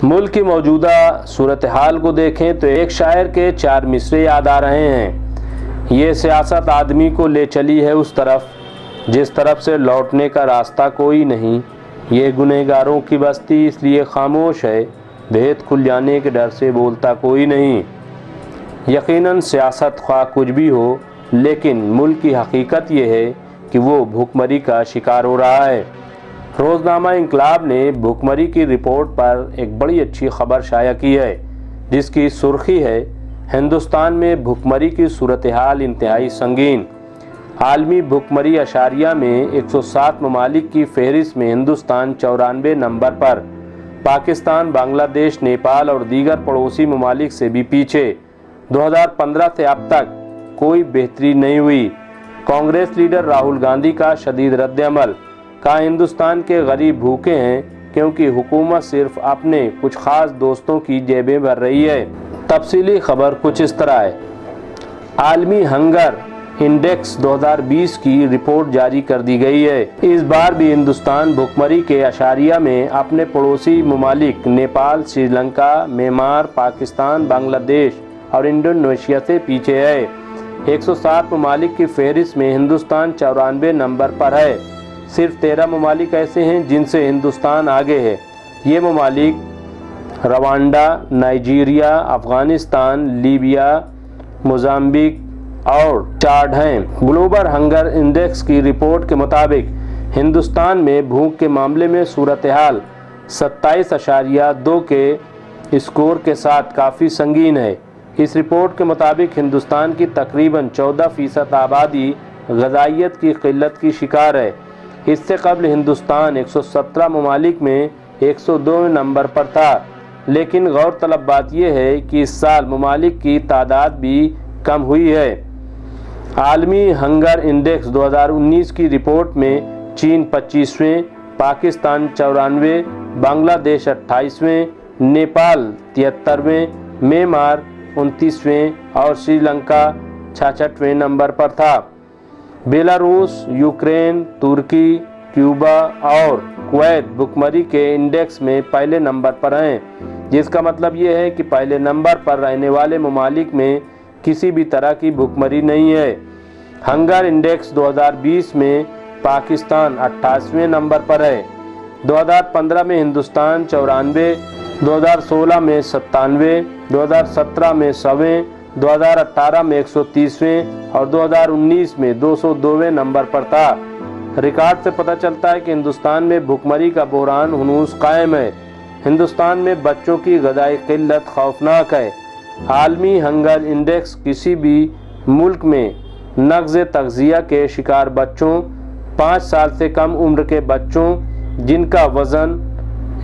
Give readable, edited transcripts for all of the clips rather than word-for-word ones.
ملک کی موجودہ صورتحال کو دیکھیں تو ایک شاعر کے 4 مصرے یاد آ رہے ہیں۔ یہ سیاست آدمی کو لے چلی ہے اس طرف جس طرف سے لوٹنے کا راستہ کوئی نہیں۔ یہ گنہگاروں کی بستی اس لیے خاموش ہے، بھید کھل جانے کے ڈر سے بولتا کوئی نہیں۔ یقیناً سیاست خواہ کچھ بھی ہو، لیکن ملک کی حقیقت یہ ہے کہ وہ بھوک مری کا شکار ہو رہا ہے۔ روزنامہ انقلاب نے بھوک مری کی رپورٹ پر ایک بڑی اچھی خبر شائع کی ہے، جس کی سرخی ہے: ہندوستان میں بھوک مری کی صورتحال انتہائی سنگین۔ عالمی بھوک مری اشاریہ میں 107 ممالک کی فہرست میں ہندوستان 94 نمبر پر، پاکستان، بنگلہ دیش، نیپال اور دیگر پڑوسی ممالک سے بھی پیچھے۔ 2015 سے اب تک کوئی بہتری نہیں ہوئی۔ کانگریس لیڈر راہل گاندھی کا شدید رد عمل: کہا ہندوستان کے غریب بھوکے ہیں کیونکہ حکومت صرف اپنے کچھ خاص دوستوں کی جیبیں بھر رہی ہے۔ تفصیلی خبر کچھ اس طرح ہے۔ عالمی ہنگر انڈیکس 2020 کی رپورٹ جاری کر دی گئی ہے۔ اس بار بھی ہندوستان بھوک مری کے اشاریہ میں اپنے پڑوسی ممالک نیپال، سری لنکا، میانمار، پاکستان، بنگلہ دیش اور انڈونیشیا سے پیچھے ہے۔ 107 ممالک کی فہرست میں ہندوستان 94 نمبر پر ہے۔ صرف 13 ممالک ایسے ہیں جن سے ہندوستان آگے ہے۔ یہ ممالک Rwanda, Nigeria, Afghanistan, Libya, Mozambique اور چاڈ ہیں۔ گلوبل ہنگر انڈیکس کی رپورٹ کے مطابق ہندوستان میں بھوک کے معاملے میں صورتحال 27.2 کے اسکور کے ساتھ کافی سنگین ہے۔ اس رپورٹ کے مطابق ہندوستان کی تقریباً 14% آبادی غذائیت کی قلت کی شکار ہے۔ اس سے قبل ہندوستان 117 ممالک میں 102 نمبر پر تھا، لیکن غور طلب بات یہ ہے کہ اس سال ممالک کی تعداد بھی کم ہوئی ہے۔ عالمی ہنگر انڈیکس 2019 کی رپورٹ میں چین 25ویں، پاکستان 94، بنگلہ دیش 28ویں، نیپال 73ویں، میانمار 29ویں اور سری لنکا 66ویں نمبر پر تھا۔ بیلاروس، یوکرین، ترکی، کیوبا اور کویت بھوک مری کے انڈیکس میں پہلے نمبر پر ہیں، جس کا مطلب یہ ہے کہ پہلے نمبر پر رہنے والے ممالک میں کسی بھی طرح کی بھوک مری نہیں ہے۔ ہنگر انڈیکس 2020 میں پاکستان 88ویں نمبر پر ہے۔ 2015 میں ہندوستان 94، 2016 میں 97، 2017 میں 100ویں، 2018 میں 130ویں اور 2019 میں 202ویں نمبر پر تھا۔ ریکارڈ سے پتہ چلتا ہے کہ ہندوستان میں بھوک مری کا بحران ہنوز قائم ہے۔ ہندوستان میں بچوں کی غذائی قلت خوفناک ہے۔ عالمی ہنگر انڈیکس کسی بھی ملک میں نقص تغذیہ کے شکار بچوں، 5 سال سے کم عمر کے بچوں جن کا وزن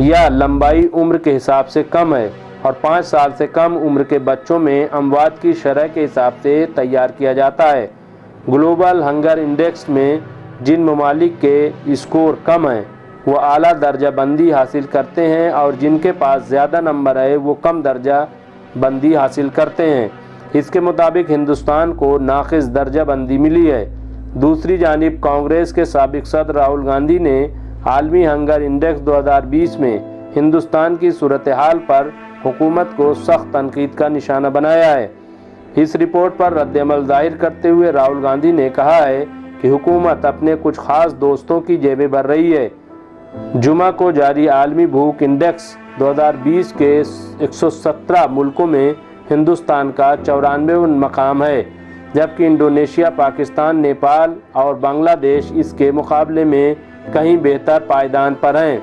یا لمبائی عمر کے حساب سے کم ہے، اور 5 سال سے کم عمر کے بچوں میں اموات کی شرح کے حساب سے تیار کیا جاتا ہے۔ گلوبل ہنگر انڈیکس میں جن ممالک کے اسکور کم ہیں وہ اعلیٰ درجہ بندی حاصل کرتے ہیں، اور جن کے پاس زیادہ نمبر ہے وہ کم درجہ بندی حاصل کرتے ہیں۔ اس کے مطابق ہندوستان کو ناقص درجہ بندی ملی ہے۔ دوسری جانب کانگریس کے سابق صدر راہل گاندھی نے عالمی ہنگر انڈیکس 2020 میں ہندوستان کی صورتحال پر حکومت کو سخت تنقید کا نشانہ بنایا ہے۔ اس رپورٹ پر رد عمل ظاہر کرتے ہوئے راہل گاندھی نے کہا ہے کہ حکومت اپنے کچھ خاص دوستوں کی جیبیں بھر رہی ہے۔ جمعہ کو جاری عالمی بھوک انڈیکس 2020 کے 117 ملکوں میں ہندوستان کا 94واں مقام ہے، جبکہ انڈونیشیا، پاکستان، نیپال اور بنگلہ دیش اس کے مقابلے میں کہیں بہتر پائیدان پر ہیں۔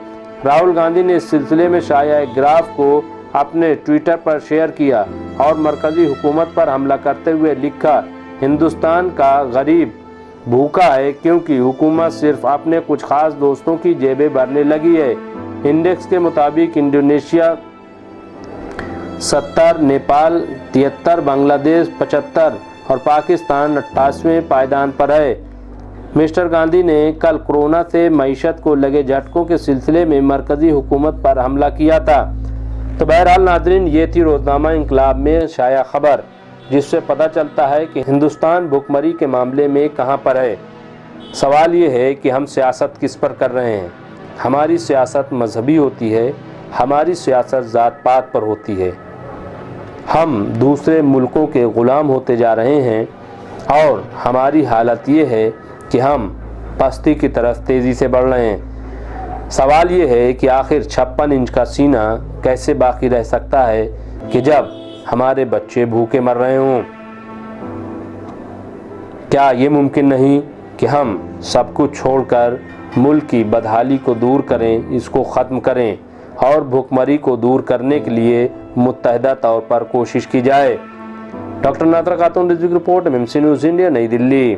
راہل گاندھی نے اس سلسلے میں شائع ایک گراف کو اپنے ٹویٹر پر شیئر کیا اور مرکزی حکومت پر حملہ کرتے ہوئے لکھا: ہندوستان کا غریب بھوکا ہے کیونکہ حکومت صرف اپنے کچھ خاص دوستوں کی جیبیں بھرنے لگی ہے۔ انڈیکس کے مطابق انڈونیشیا 70، نیپال 73، بنگلہ دیش 75 اور پاکستان 88ویں پائیدان پر ہے۔ مسٹر گاندھی نے کل کورونا سے معیشت کو لگے جھٹکوں کے سلسلے میں مرکزی حکومت پر حملہ کیا تھا۔ تو بہرحال ناظرین، یہ تھی روزنامہ انقلاب میں شائع خبر، جس سے پتہ چلتا ہے کہ ہندوستان بھوک مری کے معاملے میں کہاں پر ہے۔ سوال یہ ہے کہ ہم سیاست کس پر کر رہے ہیں؟ ہماری سیاست مذہبی ہوتی ہے ہماری سیاست ذات پات پر ہوتی ہے۔ ہم دوسرے ملکوں کے غلام ہوتے جا رہے ہیں اور ہماری حالت یہ ہے کہ ہم پستی کی طرف تیزی سے بڑھ رہے ہیں۔ سوال یہ ہے کہ آخر 56 انچ کا سینہ کیسے باقی رہ سکتا ہے کہ جب ہمارے بچے بھوکے مر رہے ہوں؟ کیا یہ ممکن نہیں کہ ہم سب کچھ چھوڑ کر ملک کی بدحالی کو دور کریں، اس کو ختم کریں اور بھوکمری کو دور کرنے کے لیے متحدہ طور پر کوشش کی جائے؟ ڈاکٹر نادرہ خاتون رضوی کی رپورٹ، MMC نیوز انڈیا، نئی دلی۔